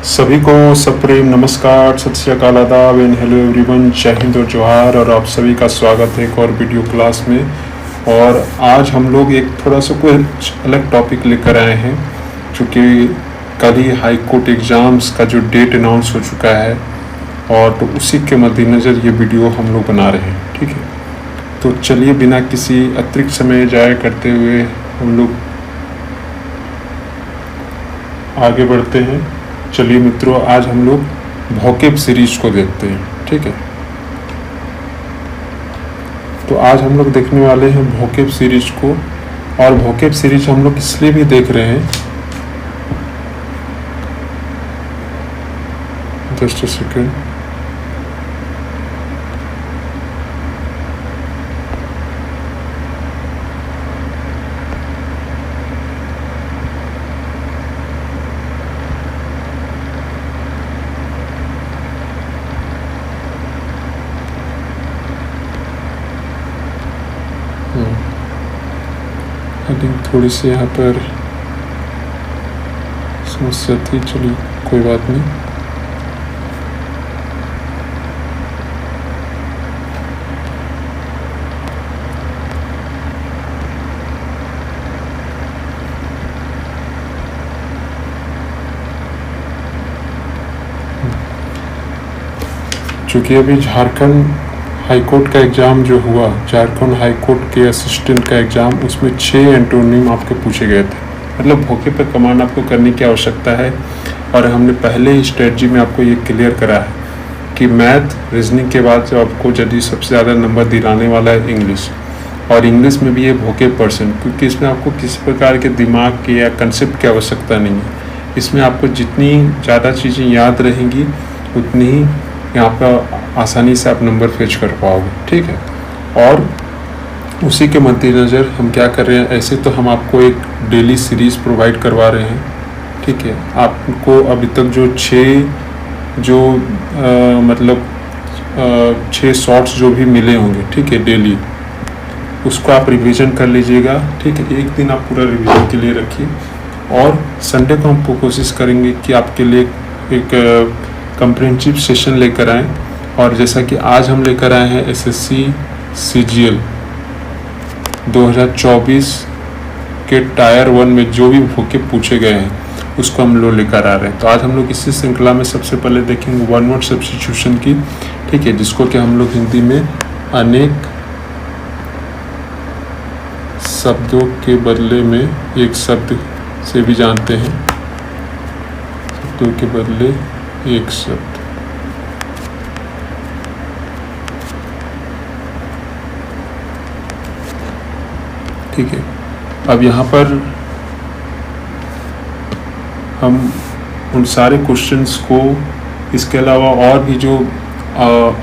सभी को सप्रेम नमस्कार, सत श्री अकाल, आदाब एंड हेलो एवरीवन, जय हिंद और जोहार। और आप सभी का स्वागत है एक और वीडियो क्लास में। और आज हम लोग एक थोड़ा सा कुछ अलग टॉपिक लेकर आए हैं, चूँकि कल ही हाई कोर्ट एग्ज़ाम्स का जो डेट अनाउंस हो चुका है और तो उसी के मद्देनज़र ये वीडियो हम लोग बना रहे हैं। ठीक है, तो चलिए बिना किसी अतिरिक्त समय जाया करते हुए हम लोग आगे बढ़ते हैं। चलिए मित्रों, आज हम लोग वोकैब सीरीज को देखते हैं। ठीक है, तो आज हम लोग देखने वाले हैं वोकैब सीरीज को। और वोकैब सीरीज हम लोग इसलिए भी देख रहे हैं, just a second, I think थोड़ी सी यहाँ पर समस्या थी। चलिए कोई बात नहीं। चूँकि अभी झारखंड हाई कोर्ट का एग्ज़ाम जो हुआ, झारखंड हाई कोर्ट के असिस्टेंट का एग्ज़ाम, उसमें 6 एंटोनिम आपके पूछे गए थे। मतलब वोकैब पे कमांड आपको करने की आवश्यकता है। और हमने पहले ही स्ट्रेटजी में आपको ये क्लियर करा है कि मैथ रीजनिंग के बाद जो आपको यदि सबसे ज़्यादा नंबर दिलाने वाला है इंग्लिश, और इंग्लिश में भी ये वोकैब पर्सन, क्योंकि इसमें आपको किसी प्रकार के दिमाग की या कंसेप्ट की आवश्यकता नहीं है। इसमें आपको जितनी ज़्यादा चीज़ें याद रहेंगी उतनी ही यहाँ पर आसानी से आप नंबर फेच कर पाओगे। ठीक है, और उसी के मद्देनज़र हम क्या कर रहे हैं, ऐसे तो हम आपको एक डेली सीरीज़ प्रोवाइड करवा रहे हैं। ठीक है, आपको अभी तक जो 6 शॉर्ट्स जो भी मिले होंगे, ठीक है, डेली, उसको आप रिवीजन कर लीजिएगा। ठीक है, एक दिन आप पूरा रिवीजन के लिए रखिए। और संडे को हम कोशिश करेंगे कि आपके लिए एक कम्प्रिहेंसिव सेशन लेकर आएँ। और जैसा कि आज हम लेकर आए हैं एसएससी सीजीएल 2024 के टायर 1 में जो भी वोकैब पूछे गए हैं उसको हम लोग लेकर आ रहे हैं। तो आज हम लोग इसी श्रृंखला में सबसे पहले देखेंगे वन वर्ड सब्स्टिट्यूशन की। ठीक है, जिसको कि हम लोग हिंदी में अनेक शब्दों के बदले में एक शब्द से भी जानते हैं। शब्दों के बदले एक शब्द। ठीक है, अब यहाँ पर हम उन सारे क्वेश्चंस को, इसके अलावा और भी जो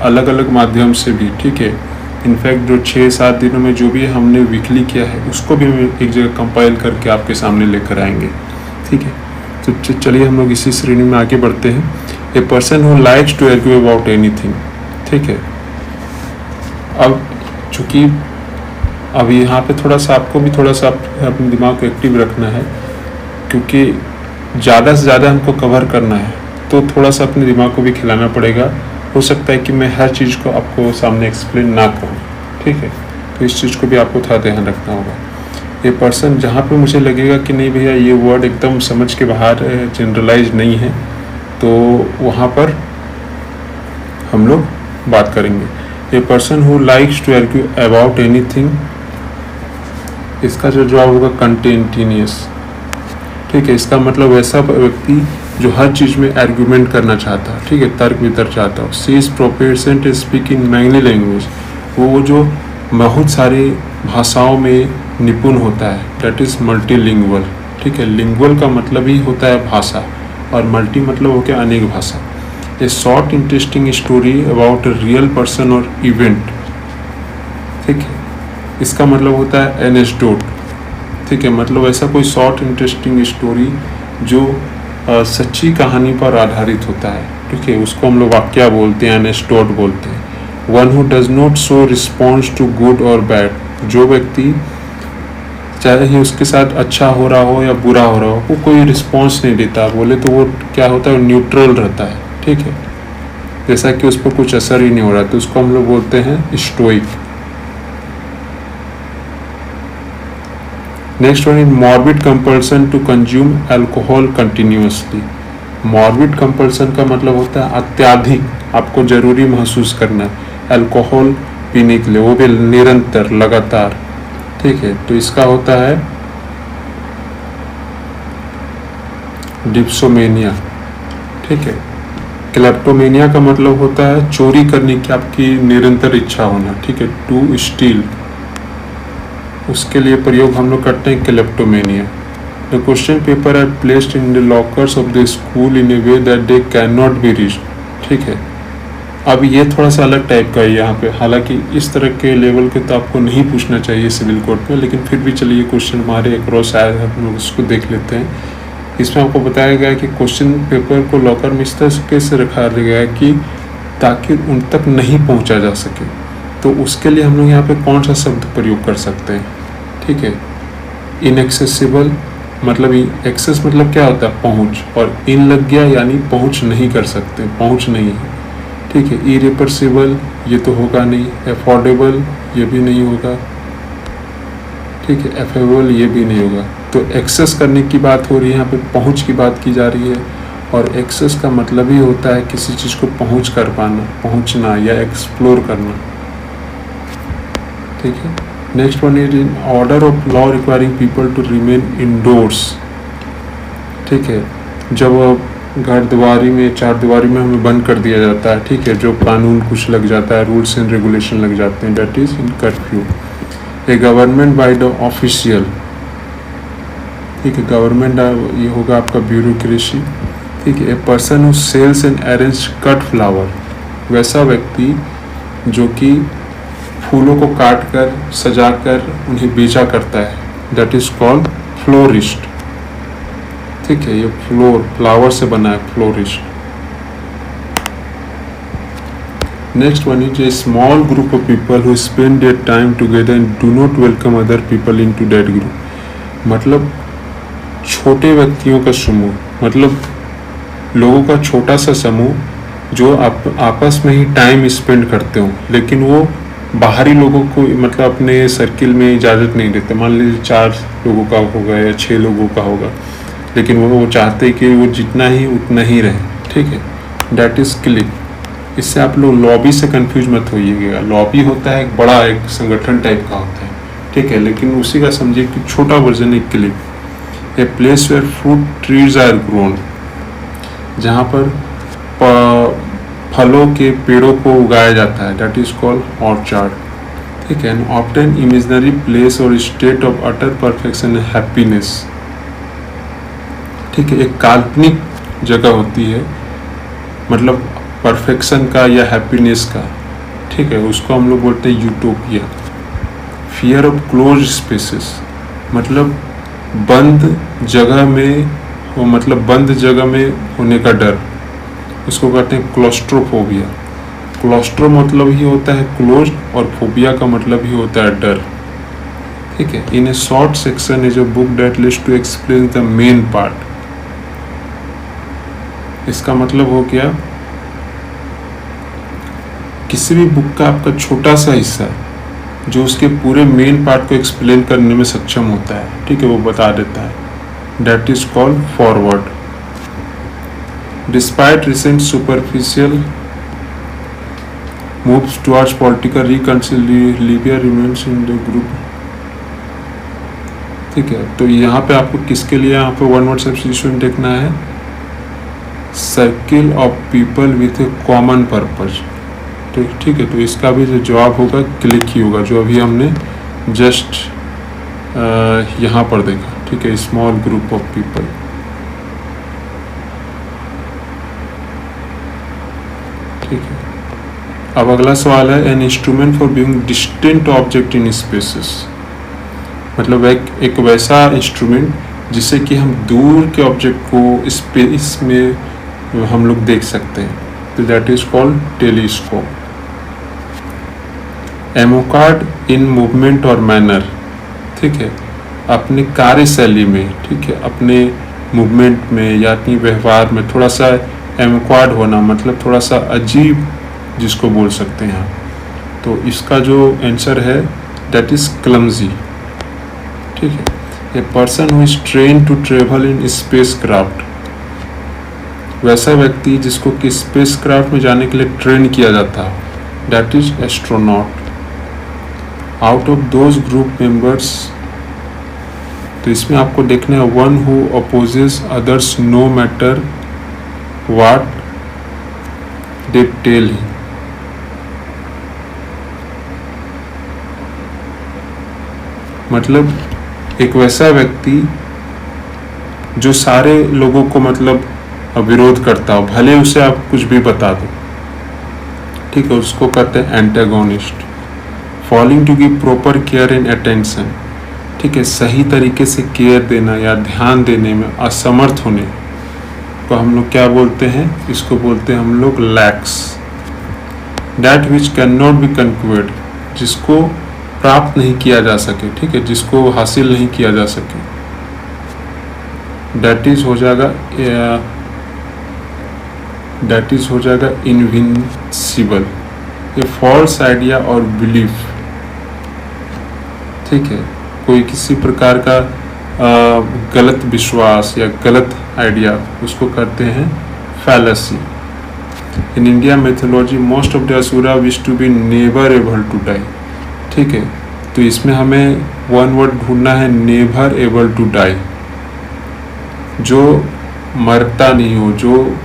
अलग अलग माध्यम से भी, ठीक है, इनफैक्ट जो 6-7 दिनों में जो भी हमने वीकली किया है उसको भी एक जगह कंपाइल करके आपके सामने लेकर आएंगे। ठीक है, तो चलिए हम लोग इसी श्रेणी में आगे बढ़ते हैं। A person who likes to argue about anything. ठीक है, अब चूँकि अब यहाँ पे थोड़ा सा आपको भी थोड़ा सा अपने दिमाग को एक्टिव रखना है, क्योंकि ज़्यादा से ज़्यादा हमको कवर करना है, तो थोड़ा सा अपने दिमाग को भी खिलाना पड़ेगा। हो सकता है कि मैं हर चीज़ को आपको सामने एक्सप्लेन ना करूँ। ठीक है, तो इस चीज़ को भी आपको थोड़ा ध्यान रखना होगा। ये पर्सन, जहाँ पे मुझे लगेगा कि नहीं भैया ये वर्ड एकदम समझ के बाहर जनरलाइज नहीं है, तो वहाँ पर हम लोग बात करेंगे। A person who likes to argue about anything, इसका जो जवाब होगा कंटेंटिनियस। ठीक है, इसका मतलब ऐसा व्यक्ति जो हर चीज़ में आर्ग्यूमेंट करना चाहता है। ठीक है, तर्क वितर्क चाहता हो। She is proficient in speak in many language, वो जो बहुत सारी भाषाओं में निपुण होता है, दैट इज़ मल्टीलिंगुअल। ठीक है, लिंगुअल का मतलब ही होता है भाषा, और मल्टी मतलब हो गया अनेक भाषा। ए short interesting story about a real person और इवेंट। ठीक है, इसका मतलब होता है एनेक्डोट। ठीक है, मतलब ऐसा कोई शॉर्ट इंटरेस्टिंग स्टोरी जो सच्ची कहानी पर आधारित होता है। ठीक है, उसको हम लोग वाक्या बोलते हैं, एनेक्डोट बोलते हैं। One who does not show response to good और बैड, जो व्यक्ति चाहे ही उसके साथ अच्छा हो रहा हो या बुरा हो रहा हो, वो कोई रिस्पॉन्स नहीं देता, बोले तो वो क्या होता है, न्यूट्रल रहता है, ठीक है, जैसा कि उस पर कुछ असर ही नहीं हो रहा, तो उसको हम लोग बोलते हैं stoic. Next one is morbid compulsion to consume alcohol continuously. Morbid compulsion का मतलब होता है अत्याधिक आपको जरूरी महसूस करना अल्कोहल पीने के लिए, वो भी निरंतर, लगातार, ठीक है, तो इसका होता है डिप्सोमेनिया, ठीक है। क्लेप्टोमेनिया का मतलब होता है चोरी करने की आपकी निरंतर इच्छा होना, ठीक है, टू स्टील, उसके लिए प्रयोग हम लोग करते हैं kleptomania. The question paper are placed in the lockers of the school in a way that they can not be reached, ठीक है। अब ये थोड़ा सा अलग टाइप का है यहाँ पे, हालांकि इस तरह के लेवल के तो आपको नहीं पूछना चाहिए सिविल कोर्ट में, लेकिन फिर भी चलिए क्वेश्चन हमारे अक्रॉस आया है, हम लोग उसको देख लेते हैं। इसमें आपको बताया गया है कि क्वेश्चन पेपर को लॉकर में इस तरह से रखा गया है कि ताकि उन तक नहीं पहुँचा जा सके, तो उसके लिए हम लोग यहाँ पे कौन सा शब्द प्रयोग कर सकते हैं, ठीक है। इनएक्सेसिबल, मतलब एक्सेस मतलब क्या होता है, पहुँच, और इन लग गया यानी पहुँच नहीं कर सकते, पहुँच नहीं है, ठीक है। इरिवर्सिबल, ये तो होगा नहीं। अफोर्डेबल, ये भी नहीं होगा, ठीक है। एफेबल, ये भी नहीं होगा। तो एक्सेस करने की बात हो रही है, यहाँ पे पहुँच की बात की जा रही है, और एक्सेस का मतलब ही होता है किसी चीज़ को पहुँच कर पाना, पहुँचना या एक्सप्लोर करना, ठीक है। Next one is in order of law requiring people to remain indoors, ठीक है। जब घर दीवारी में, चार दीवारी में हमें बंद कर दिया जाता है, ठीक है, जो कानून कुछ लग जाता है, रूल्स एंड रेगुलेशन लग जाते हैं, that is in curfew. A government by the official, ठीक है, गवर्नमेंट ये होगा आपका ब्यूरोक्रेसी, ठीक है। A person who sells and arrange cut flower, वैसा व्यक्ति जो कि फूलों को काट कर, सजा कर उन्हें बेचा करता है, दैट इज कॉल्ड फ्लोरिस्ट, ठीक है। ये फ्लावर से बना है, florist. Next one is a small group of people who spend their time together and do not welcome other people into that group, मतलब छोटे व्यक्तियों का समूह, मतलब लोगों का छोटा सा समूह जो आपस में ही टाइम स्पेंड करते हो, लेकिन वो बाहरी लोगों को, मतलब अपने सर्किल में इजाज़त नहीं देते। मान लीजिए 4 लोगों का होगा या 6 लोगों का होगा, लेकिन वो चाहते कि वो जितना ही उतना ही रहे, ठीक है, डैट इज क्लिक। इससे आप लोग लॉबी से कंफ्यूज मत होइएगा। लॉबी होता है एक बड़ा, एक संगठन टाइप का होता है, ठीक है, लेकिन उसी का समझिए कि छोटा वर्जन है clique. A place where fruit trees are grown, जहाँ पर फलों के पेड़ों को उगाया जाता है, दैट इज कॉल्ड ऑर्चार्ड, ठीक है। एंड ऑफ्टन इमेजिनरी प्लेस और state of utter perfection and happiness, ठीक है, एक काल्पनिक जगह होती है, मतलब परफेक्शन का या हैप्पीनेस का, ठीक है, उसको हम लोग बोलते हैं utopia. Fear of close spaces, मतलब बंद जगह में हो, मतलब बंद जगह में होने का डर, इसको कहते हैं क्लॉस्ट्रोफोबिया। क्लॉस्ट्रो मतलब ही होता है क्लोज, और फोबिया का मतलब ही होता है डर, ठीक है। In a short section is a book that list to explain the main part, इसका मतलब हो गया किसी भी बुक का आपका छोटा सा हिस्सा जो उसके पूरे मेन पार्ट को एक्सप्लेन करने में सक्षम होता है, ठीक है, वो बता देता है, that is called forward. Despite recent superficial moves towards political reconciliation, Libya remains in the group, ठीक है। तो यहाँ पे आपको किसके लिए यहाँ पे वन वर्ड सब्स्टिट्यूशन देखना है, circle of people with A common purpose, तो ठीक है। तो इसका भी जो जवाब होगा क्लिक ही होगा, जो अभी हमने जस्ट यहाँ पर देखा, ठीक है, स्मॉल ग्रुप ऑफ पीपल, ठीक है। अब अगला सवाल है, an instrument for viewing distinct object in spaces, मतलब एक वैसा इंस्ट्रूमेंट जिससे कि हम दूर के ऑब्जेक्ट को स्पेस में हम लोग देख सकते हैं, तो दैट इज कॉल्ड टेलीस्कोप। एमोकार्ड इन मूवमेंट और मैनर, ठीक है, अपने कार्यशैली में, ठीक है, अपने मूवमेंट में या अपनी व्यवहार में थोड़ा सा एमक्वाड होना, मतलब थोड़ा सा अजीब जिसको बोल सकते हैं आप। तो इसका जो आंसर है दैट इज क्लमजी, ठीक है। A person who is train to travel in space craft, वैसा व्यक्ति जिसको कि स्पेस क्राफ्ट में जाने के लिए ट्रेन किया जाता है, that is astronaut. Out of those group members, तो इसमें आपको देखना है one who opposes others no matter what they tell him. मतलब एक वैसा व्यक्ति जो सारे लोगों को मतलब विरोध करता हो, भले उसे आप कुछ भी बता दो, ठीक है, उसको कहते हैं antagonist. Falling to give proper care and attention, ठीक है, सही तरीके से केयर देना या ध्यान देने में असमर्थ होने को हम लोग क्या बोलते हैं, इसको बोलते हैं हम लोग लैक्स। That which can not be conquered, जिसको प्राप्त नहीं किया जा सके, ठीक है, जिसको हासिल नहीं किया जा सके, दैट इज हो जाएगा इनविंसिबल। ए फॉल्स आइडिया और बिलीफ, ठीक है, कोई किसी प्रकार का गलत विश्वास या गलत आइडिया, उसको कहते हैं fallacy. In India mythology most of the asura wish to be never able to die, ठीक है, तो इसमें हमें वन वर्ड ढूंढना है, नेवर एबल टू डाई, जो मरता नहीं हो, जो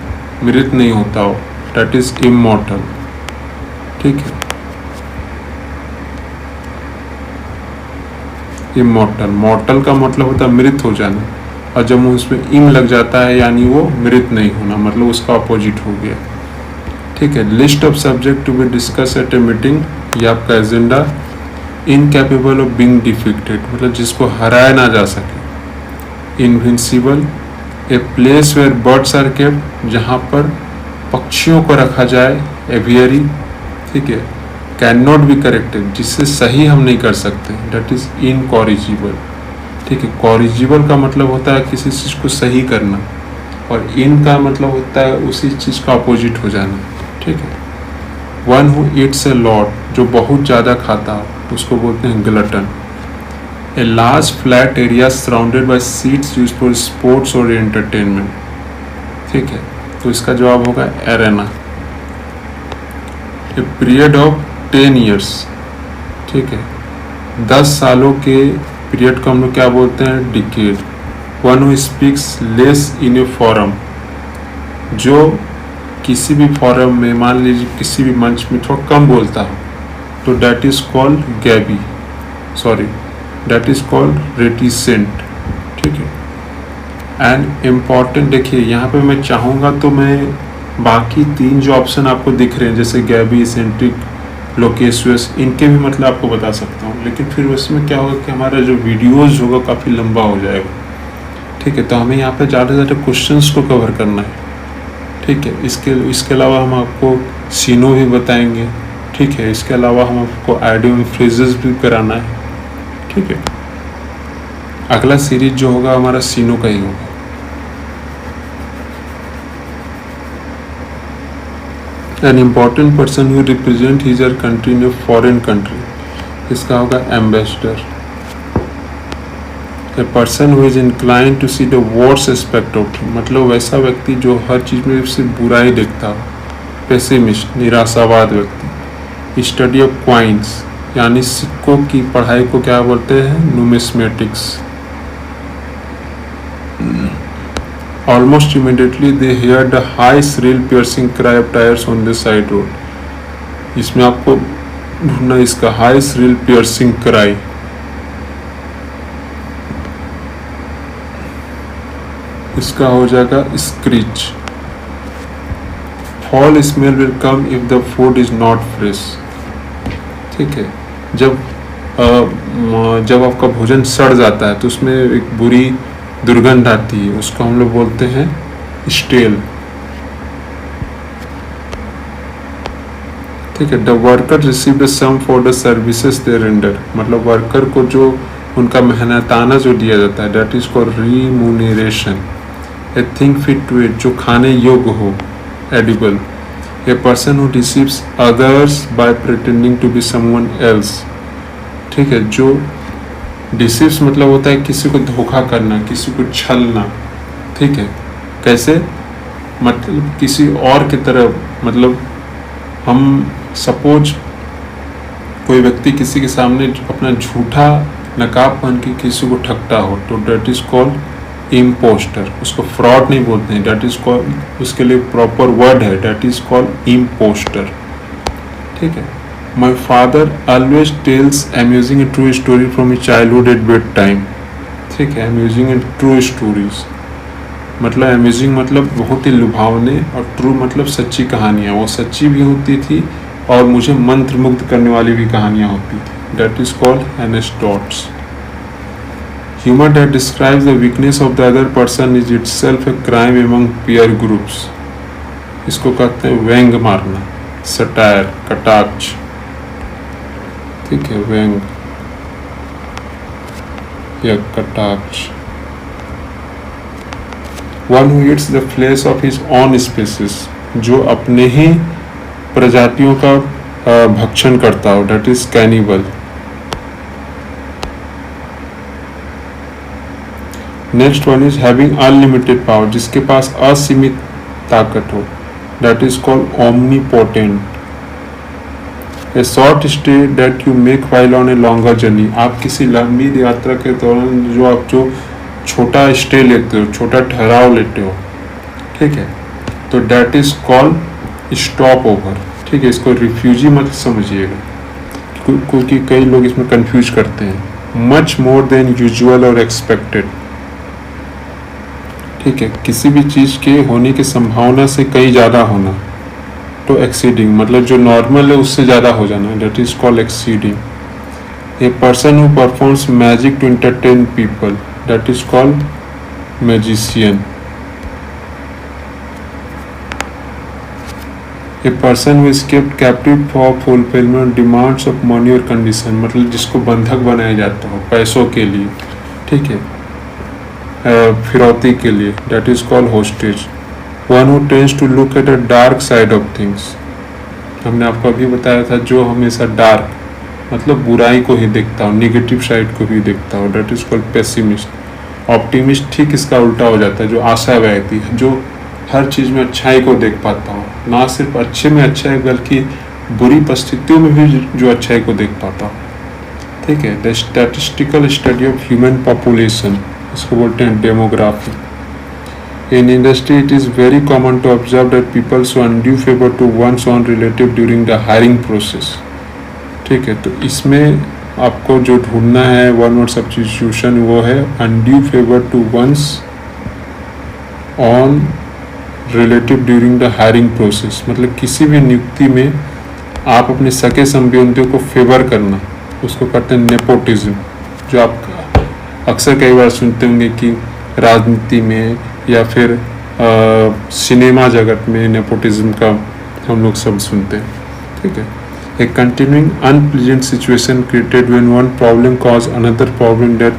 मृत नहीं होता हो, दैट इज इमॉर्टल, ठीक है। इमॉर्टल, मॉर्टल का मतलब होता है मृत हो जाना, और जब उसमें इम लग जाता है यानी वो मृत नहीं होना, मतलब उसका अपोजिट हो गया, ठीक है। List of subject to be discuss at a meeting, ये आपका agenda. Incapable of being defeated, मतलब जिसको हराया ना जा सके। Invincible, a place where birds are kept, जहाँ पर पक्षियों को रखा जाए, एवियरी, ठीक है। कैन नॉट बी करेक्टेड, जिससे सही हम नहीं कर सकते, दैट इज इनकॉरिजिबल, ठीक है। कॉरिजिबल का मतलब होता है किसी चीज़ को सही करना, और इन का मतलब होता है उसी चीज़ का अपोजिट हो जाना, ठीक है। One who eats a lot, जो बहुत ज़्यादा खाता है, उसको बोलते हैं glutton. A large flat area surrounded by seats used for sports और एंटरटेनमेंट, ठीक है, तो इसका जवाब होगा arena. A period of 10 years, ठीक है, 10 सालों के पीरियड को हम लोग क्या बोलते हैं, decade. One who speaks less in A forum, जो किसी भी फोरम में, मान लीजिए किसी भी मंच में थोड़ा कम बोलता हो, तो that is called gabby, sorry that is called reticent, ठीक है। एंड इम्पॉर्टेंट, देखिए यहाँ पे मैं चाहूँगा तो मैं बाकी 3 जो ऑप्शन आपको दिख रहे हैं, जैसे गैबी, इसेंट्रिक, लोकेशियस, इनके भी मतलब आपको बता सकता हूँ, लेकिन फिर उसमें क्या होगा कि हमारा जो वीडियोस होगा काफ़ी लंबा हो जाएगा, ठीक है। तो हमें यहाँ पे ज़्यादा से ज़्यादा क्वेश्चंस को कवर करना है, ठीक है। इसके अलावा हम आपको सीनो भी बताएंगे, ठीक है। इसके अलावा हम आपको आइडियो में फ्रेजेस भी कराना है, ठीक है। अगला सीरीज जो होगा हमारा सीनो का ही होगा। An important person who represent his or her country in a foreign country, इसका होगा ambassador. A person who is inclined to see the worst aspect of him, मतलब वैसा व्यक्ति जो हर चीज़ में सिर्फ बुराई देखता हो। पेसिमिस्ट, निराशावाद व्यक्ति। स्टडी ऑफ क्वाइंस, यानी सिक्कों की पढ़ाई को क्या बोलते हैं, नुमिस्मेटिक्स। Almost immediately they heard the high shrill piercing cry of tires on the side road. इसमें आपको ढूंढना इसका high shrill piercing cry। इसका हो जाएगा screech। Foul smell will come if the food is not fresh, ठीक है। जब आपका भोजन सड़ जाता है तो उसमें एक बुरी दुर्गंध आती है, उसको हम लोग बोलते हैं स्टेल, ठीक है। The worker receive the sum for the services they render, मतलब वर्कर को जो उनका मेहनताना जो दिया जाता है, that is called remuneration. A thing fit to eat, जो खाने योग्य हो, edible. A person who deceives others by pretending to be someone else, ठीक है। जो डिसीव्स मतलब होता है किसी को धोखा करना, किसी को छलना, ठीक है। कैसे? मतलब किसी और की तरह, मतलब हम सपोज कोई व्यक्ति किसी के सामने अपना झूठा नकाब पहन के किसी को ठगता हो, तो डेट इज कॉल्ड इम्पोस्टर। उसको फ्रॉड नहीं बोलते हैं, डेट इज कॉल्ड, उसके लिए प्रॉपर वर्ड है, डेट इज कॉल्ड इम्पोस्टर, ठीक है। My father always tells amusing and true story from his childhood at bed time, ठीक है। अम्यूजिंग एंड ट्रू स्टोरीज मतलब अम्यूजिंग मतलब बहुत ही लुभावने, और ट्रू मतलब सच्ची कहानियाँ, वो सच्ची भी होती थी और मुझे मंत्रमुग्ध करने वाली भी कहानियाँ होती थी, that is called anecdotes. Humor that describes the weakness of the other person is itself a crime among peer groups. इसको कहते हैं व्यंग मारना, सटायर, कटाक्ष, ठीक है, व्यंग या कटाक्ष। One who eats the flesh of his own species, जो अपने ही प्रजातियों का भक्षण करता हो, that is cannibal. Next one is having unlimited power, जिसके पास असीमित ताकत हो, that is called omnipotent. A short stay that you make while on a longer journey, आप किसी लंबी यात्रा के दौरान जो छोटा स्टे लेते हो, छोटा ठहराव लेते हो, ठीक है, तो that is called stop over, ठीक है। इसको रिफ्यूजी मत समझिएगा, क्योंकि कई लोग इसमें कंफ्यूज करते हैं। मच मोर देन यूजुअल और एक्सपेक्टेड, ठीक है, किसी भी चीज़ के होने की संभावना से कहीं ज़्यादा होना, तो एक्सीडिंग मतलब जो नॉर्मल है उससे ज़्यादा हो जाना, that is called exceeding. A person who performs magic to entertain people, that is called magician. A person who escaped captive for fulfilment demands of money और कंडीशन, मतलब जिसको बंधक बनाया जाता हो पैसों के लिए, ठीक है, फिरौती के लिए, that is called hostage. One who tends to look at a dark side of things, हमने आपको अभी बताया था, जो हमेशा डार्क मतलब बुराई को ही देखता हो, निगेटिव साइड को ही देखता हो, that is called pessimist. Optimist ठीक इसका उल्टा हो जाता है, जो आशावादी है, जो हर चीज़ में अच्छाई को देख पाता हो, ना सिर्फ अच्छे में अच्छाई बल्कि बुरी परिस्थितियों में भी जो अच्छाई को देख पाता हो, ठीक है। The statistical study of human population, इसको बोलते हैं demography. In industry it is very common to observe that people show undue favour to one's own relative during the hiring process, ठीक है। तो इसमें आपको जो ढूंढना है वन वर्ड सब्स्टिट्यूशन, वो है undue favour to one's own relative during the hiring process, मतलब किसी भी नियुक्ति में आप अपने सगे संबंधियों को फेवर करना, उसको कहते हैं नेपोटिज्म। जो आप अक्सर कई बार सुनते होंगे कि राजनीति में या फिर सिनेमा जगत में नेपोटिज्म का हम लोग सब सुनते हैं, ठीक है। A continuing unpleasant situation created when one problem cause another problem that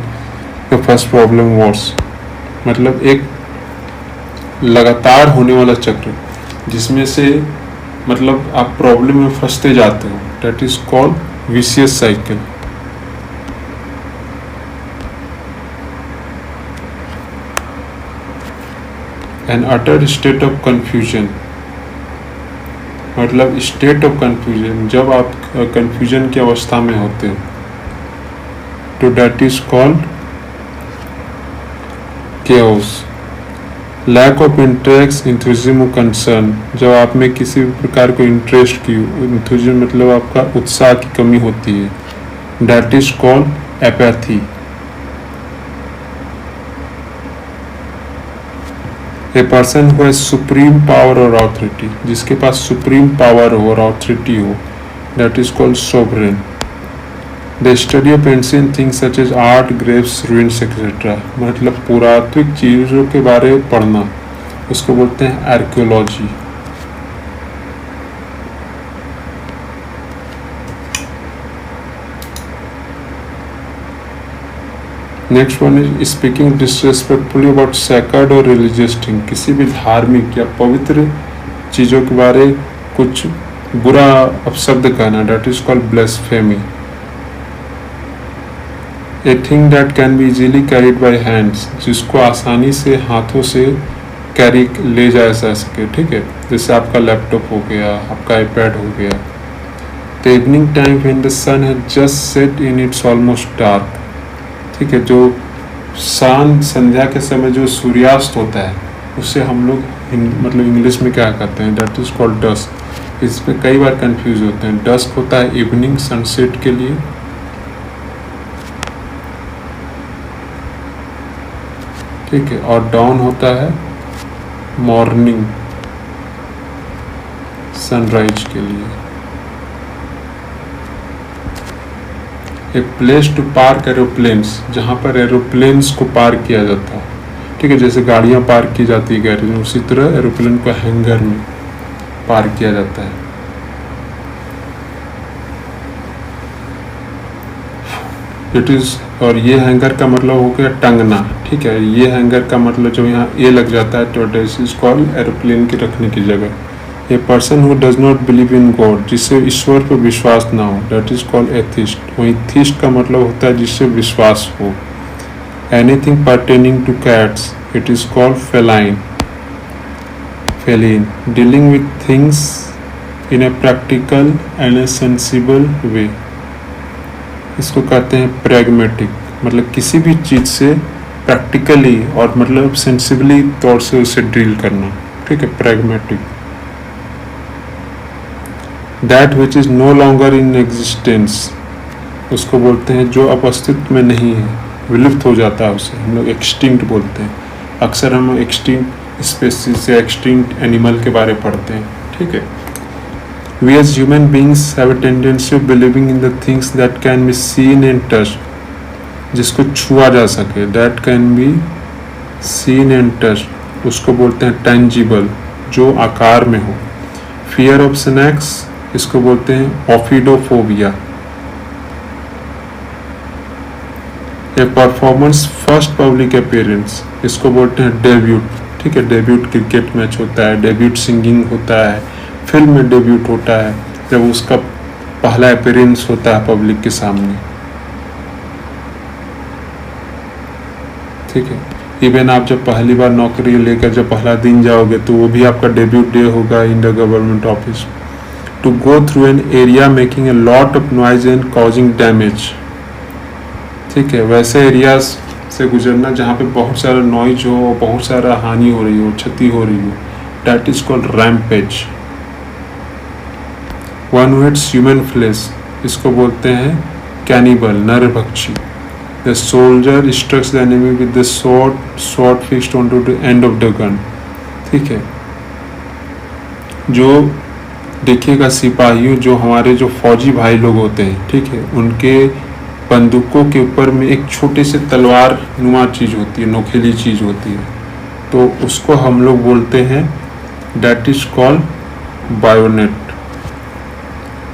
the first problem was, मतलब एक लगातार होने वाला चक्र जिसमें से मतलब आप प्रॉब्लम में फंसते जाते हो, that is called vicious cycle. An utter state of confusion, मतलब स्टेट ऑफ कन्फ्यूजन, जब आप कन्फ्यूजन की अवस्था में होते हैं, तो that is called chaos. Lack of interest, enthusiasm, concern, जब आप में किसी भी प्रकार को इंटरेस्ट की, इंथुजिज्म मतलब आपका उत्साह की कमी होती है, that is called apathy. A person who has supreme power और ऑथोरिटी, जिसके पास सुप्रीम पावर हो और ऑथोरिटी हो, that is called sovereign. The study of ancient things such as art, graves, ruins etcetera, मतलब पुरातात्विक चीज़ों के बारे में पढ़ना, उसको बोलते हैं archaeology. Next one is speaking disrespectfully about sacred और रिलीजियस थिंग, किसी भी धार्मिक या पवित्र चीज़ों के बारे कुछ बुरा अपशब्द कहना, that is called blasphemy. A thing that can be easily carried by hands, जिसको आसानी से हाथों से कैरी ले जाया जा सके, ठीक है, जैसे आपका लैपटॉप हो गया, आपका आईपैड हो गया। The evening time when the sun has just set in it's almost dark, ठीक है, जो शाम संध्या के समय जो सूर्यास्त होता है उससे हम लोग मतलब इंग्लिश में क्या कहते हैं, दैट इज कॉल्ड डस्क। इसमें कई बार कंफ्यूज होते हैं। डस्क होता है इवनिंग सनसेट के लिए, ठीक है, और डॉन होता है मॉर्निंग सनराइज के लिए। A place to park aeroplanes, जहाँ पर एरोप्लेन्स को पार्क किया जाता है, ठीक है, जैसे गाड़ियाँ पार्क की जाती है गैरेज में, उसी तरह एरोप्लेन को हैंगर में पार्क किया जाता है। इट इज़, और ये हैंगर का मतलब हो गया टंगना, ठीक है, ये हैंगर का मतलब जो यहाँ ए लग जाता है तो दिस इज कॉल्ड एरोप्लेन की रखने की जगह। A person who does not believe in God, जिससे ईश्वर पर विश्वास ना हो, दैट इज कॉल्ड एथिस्ट। वहीं थीस्ट का मतलब होता है जिससे विश्वास हो। Anything pertaining to cats, it is called feline. Feline, dealing with things in a practical and a sensible way, इसको कहते हैं प्रैग्मेटिक, मतलब किसी भी चीज़ से प्रैक्टिकली और मतलब सेंसिबली तौर से उसे डील करना, ठीक है, pragmatic. That which is no longer in existence, उसको बोलते हैं जो अब अस्तित्व में नहीं है, विलुप्त हो जाता है, उसे हम लोग एक्सटिंक्ट बोलते हैं। अक्सर हम एक्सटिंक्ट स्पेसीज या एक्सटिंक्ट एनिमल के बारे में पढ़ते हैं, ठीक है। We as human beings have a tendency of believing in the things that can be seen and touched, जिसको छुआ जा सके, that can be seen and touched, उसको बोलते हैं tangible, जो आकार में हो। Fear of snakes, इसको बोलते हैं ophidophobia। A performance first public appearance, इसको बोलते हैं debut, ठीक है, डेब्यूट क्रिकेट मैच होता है, डेब्यूट सिंगिंग होता है, फिल्म में डेब्यूट होता है, जब उसका पहला अपीयरेंस होता है पब्लिक के सामने, ठीक है। इवन आप जब पहली बार नौकरी लेकर जब पहला दिन जाओगे तो वो भी आपका डेब्यूट डे होगा in the government office. To go through an area making a lot of noise and causing damage, ठीक है, वैसे एरियाज से गुजरना जहाँ पे बहुत सारा नॉइज हो, बहुत सारा हानि हो रही हो, क्षति हो रही हो, that is called rampage. One who eats human flesh, इसको बोलते हैं कैनिबल, नरभक्षी। The soldier strucks the enemy with the sword fixed on to the end of the gun, ठीक है, जो देखिएगा सिपाहियों, जो हमारे जो फौजी भाई लोग होते हैं, ठीक है, उनके बंदूकों के ऊपर में एक छोटे से तलवार नुमा चीज़ होती है, नोकीली चीज़ होती है, तो उसको हम लोग बोलते हैं that is called BioNTech.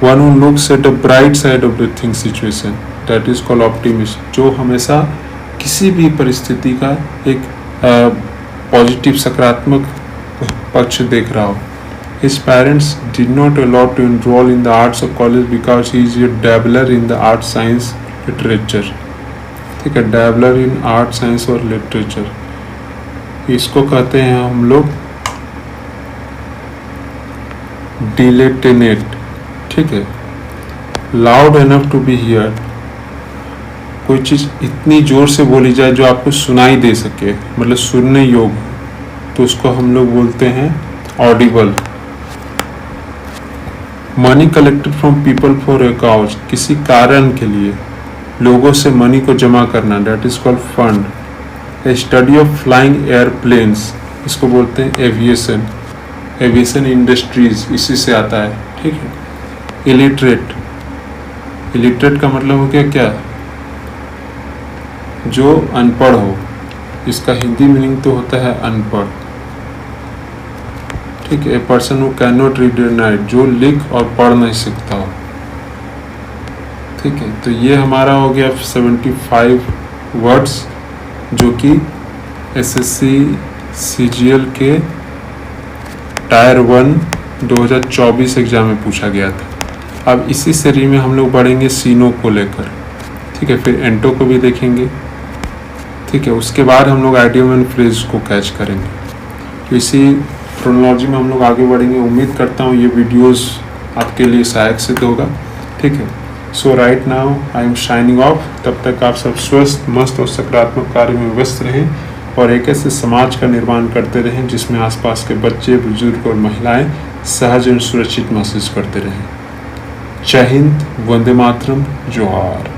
One who looks at the bright side of the thing situation, that is called optimist, जो हमेशा किसी भी परिस्थिति का एक पॉजिटिव सकारात्मक पक्ष देख रहा हो। His parents did not allow to enroll in the arts of college because he is a dabbler in the art, science, literature, ठीक है, dabbler in art, science और literature, इसको कहते हैं हम लोग dilettante, ठीक है। Loud enough to be heard, कोई चीज़ इतनी जोर से बोली जाए जो आपको सुनाई दे सके, मतलब सुनने योग्य, तो उसको हम लोग बोलते हैं audible. Money collected from people for a cause, किसी कारण के लिए लोगों से मनी को जमा करना, that is called fund. A study of flying airplanes, इसको बोलते हैं एविएशन, एविएशन इंडस्ट्रीज इसी से आता है, ठीक है। इलिटरेट, इलिटरेट का मतलब हो गया क्या, जो अनपढ़ हो, इसका हिंदी मीनिंग तो होता है अनपढ़, ठीक है। A person who can not read and right, जो लिख और पढ़ नहीं सकता हो, ठीक है। तो ये हमारा हो गया 75 वर्ड्स जो कि एसएससी सीजीएल के टायर 1 2024 एग्जाम में पूछा गया था। अब इसी सीरीज में हम लोग बढ़ेंगे सीनो को लेकर, ठीक है, फिर एंटो को भी देखेंगे, ठीक है, उसके बाद हम लोग आइडियम एंड फ्रेज को कैच करेंगे। तो इसी क्रोनोलॉजी में हम लोग आगे बढ़ेंगे। उम्मीद करता हूँ ये वीडियोस आपके लिए सहायक सिद्ध होगा, ठीक है। So right now I am shining off. तब तक आप सब स्वस्थ, मस्त और सकारात्मक कार्य में व्यस्त रहें और एक ऐसे समाज का निर्माण करते रहें जिसमें आसपास के बच्चे, बुजुर्ग और महिलाएं सहज और सुरक्षित महसूस करते रहें। जय हिंद, वंदे मातरम, जोहार।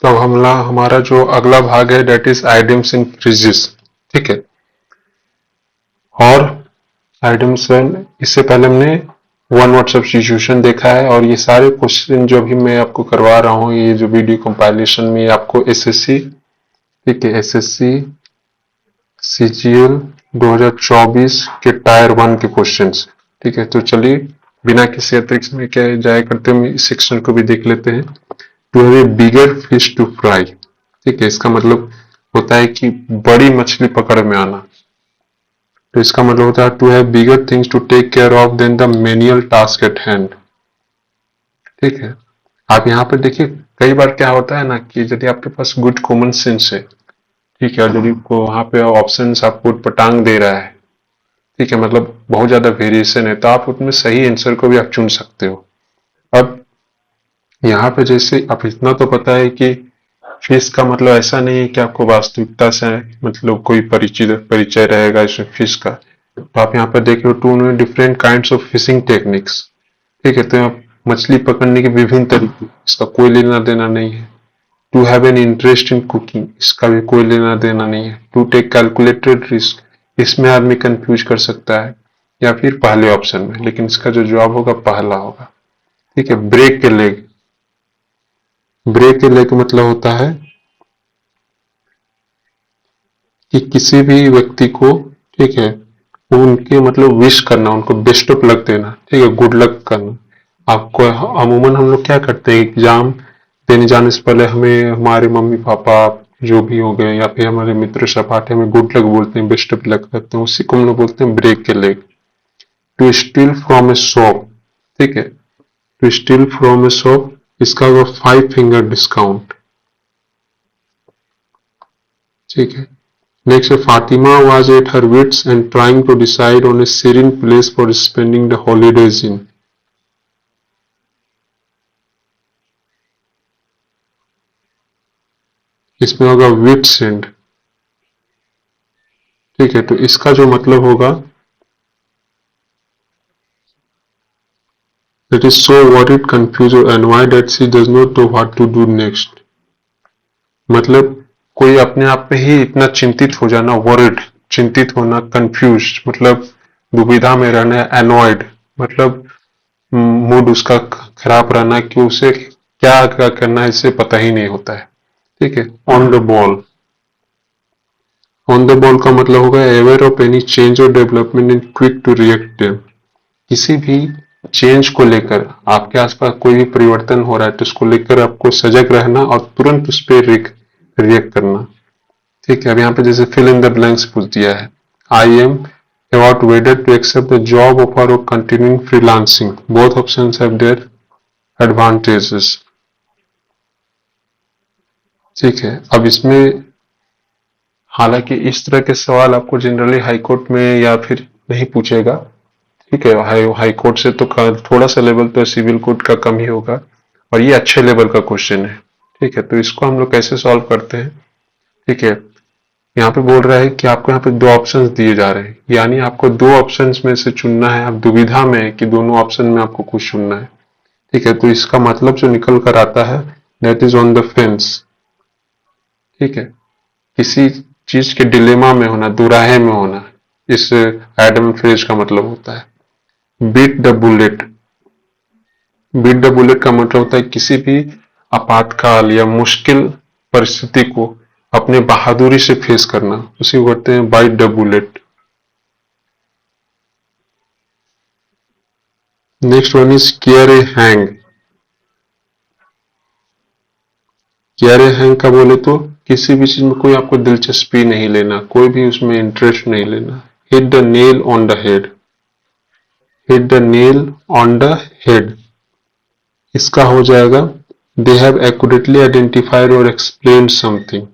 तो हमारा जो अगला भाग है that is idioms and phrases, ठीक है। और आइडियम्स, इससे पहले हमने वन वर्ड सब्स्टिट्यूशन देखा है और ये सारे क्वेश्चन जो अभी मैं आपको करवा रहा हूँ, ये जो वीडियो कंपाइलेशन में आपको एसएससी, ठीक है, एसएससी सीजीएल 2024 के टायर 1 के क्वेश्चंस, ठीक है। तो चलिए बिना किसी अतिरिक्त में क्या जाया करते हैं, इस सेक्शन को भी देख लेते हैं। To have a bigger fish to fry, ठीक है, इसका मतलब होता है कि बड़ी मछली पकड़ में आना। तो इसका मतलब होता है to have bigger things to take care of than the menial task at hand, ठीक है। आप यहाँ पर देखिए कई बार क्या होता है ना कि यदि आपके पास गुड कॉमन सेंस है, ठीक है, और यदि वहां पे ऑप्शन आपको पटांग दे रहा है, ठीक है, मतलब बहुत ज्यादा वेरिएशन है, तो आप उसमें सही आंसर को भी आप चुन सकते हो। अब यहाँ पे जैसे आप इतना तो पता है कि फिश का मतलब ऐसा नहीं है कि आपको वास्तविकता से मतलब कोई परिचय रहेगा इसमें फिश का। तो आप यहाँ पर देख रहे हो two different kinds of fishing techniques, ठीक है। तो आप मछली पकड़ने के विभिन्न तरीके, इसका कोई लेना देना नहीं है। To have an interest in cooking, इसका भी कोई लेना देना नहीं है। टू टेक कैलकुलेटेड रिस्क, इसमें आदमी कंफ्यूज कर सकता है, या फिर पहले ऑप्शन में, लेकिन इसका जो जवाब होगा पहला होगा, ठीक है। ब्रेक के लेग, ब्रेक के लेग मतलब होता है कि किसी भी व्यक्ति को, ठीक है, उनके मतलब विश करना, उनको बेस्ट ऑफ लक देना, ठीक है, गुड लक करना। आपको अमूमन हम लोग क्या करते हैं, एग्जाम देने जाने से पहले हमें हमारे मम्मी पापा जो भी हो गए या फिर हमारे मित्र सपाटे हमें गुड लक बोलते हैं, बेस्ट ऑफ लक करते हैं, उसी को हम लोग बोलते हैं ब्रेक के leg. To steal from a shop, ठीक है, to steal from a shop, इसका होगा 5 फिंगर डिस्काउंट, ठीक है। Next, Fatima was at her wits and trying to decide on a serene place for spending the holidays in. इसमें होगा wits and, ठीक है। तो इसका जो मतलब होगा that is so worried, confused or annoyed that she does not know what to do next. मतलब कोई अपने आप में ही इतना चिंतित हो जाना, वर्रिड चिंतित होना, कंफ्यूज मतलब दुविधा में रहना, एनॉयड मतलब मूड उसका खराब रहना कि उसे क्या क्या करना है इसे पता ही नहीं होता है, ठीक है। On the ball, on the ball का मतलब होगा अवेयर ऑफ एनी चेंज और development and quick to react them, किसी भी चेंज को लेकर आपके आसपास कोई भी परिवर्तन हो रहा है तो उसको लेकर आपको सजग रहना और तुरंत उस पर रिएक्ट करना, ठीक है। अब यहाँ पे जैसे फिल इन द ब्लैंक्स पूछ दिया है, I am about whether to accept the job offer or continuing freelancing. Both options have their advantages. ठीक है। अब इसमें हालांकि इस तरह के सवाल आपको जनरली हाई कोर्ट में या फिर नहीं पूछेगा, ठीक है। हाई कोर्ट से तो थोड़ा सा लेवल तो सिविल कोर्ट का कम ही होगा और ये अच्छे लेवल का क्वेश्चन है, ठीक है। तो इसको हम लोग कैसे सॉल्व करते हैं, ठीक है। यहाँ पे बोल रहा है कि आपको यहाँ पे 2 ऑप्शंस दिए जा रहे हैं, यानी आपको 2 ऑप्शंस में से चुनना है। आप दुविधा में है कि दोनों ऑप्शन में आपको कुछ चुनना है, ठीक है। तो इसका मतलब जो निकल कर आता है that is on the fence, ठीक है। किसी चीज के डिलेमा में होना, दुराहे में होना, इस एडम फ्रेज का मतलब होता है। Beat the bullet, beat the bullet का मतलब होता है किसी भी आपातकाल या मुश्किल परिस्थिति को अपने बहादुरी से फेस करना, उसी को कहते हैं bite the bullet. Next one is care a hang. Care a hang का बोले तो किसी भी चीज में कोई आपको दिलचस्पी नहीं लेना, कोई भी उसमें इंटरेस्ट नहीं लेना। Hit the nail on the head. Hit the nail on the head, इसका हो जाएगा दे हैव एक्यूरेटली आइडेंटिफाइड और explain something.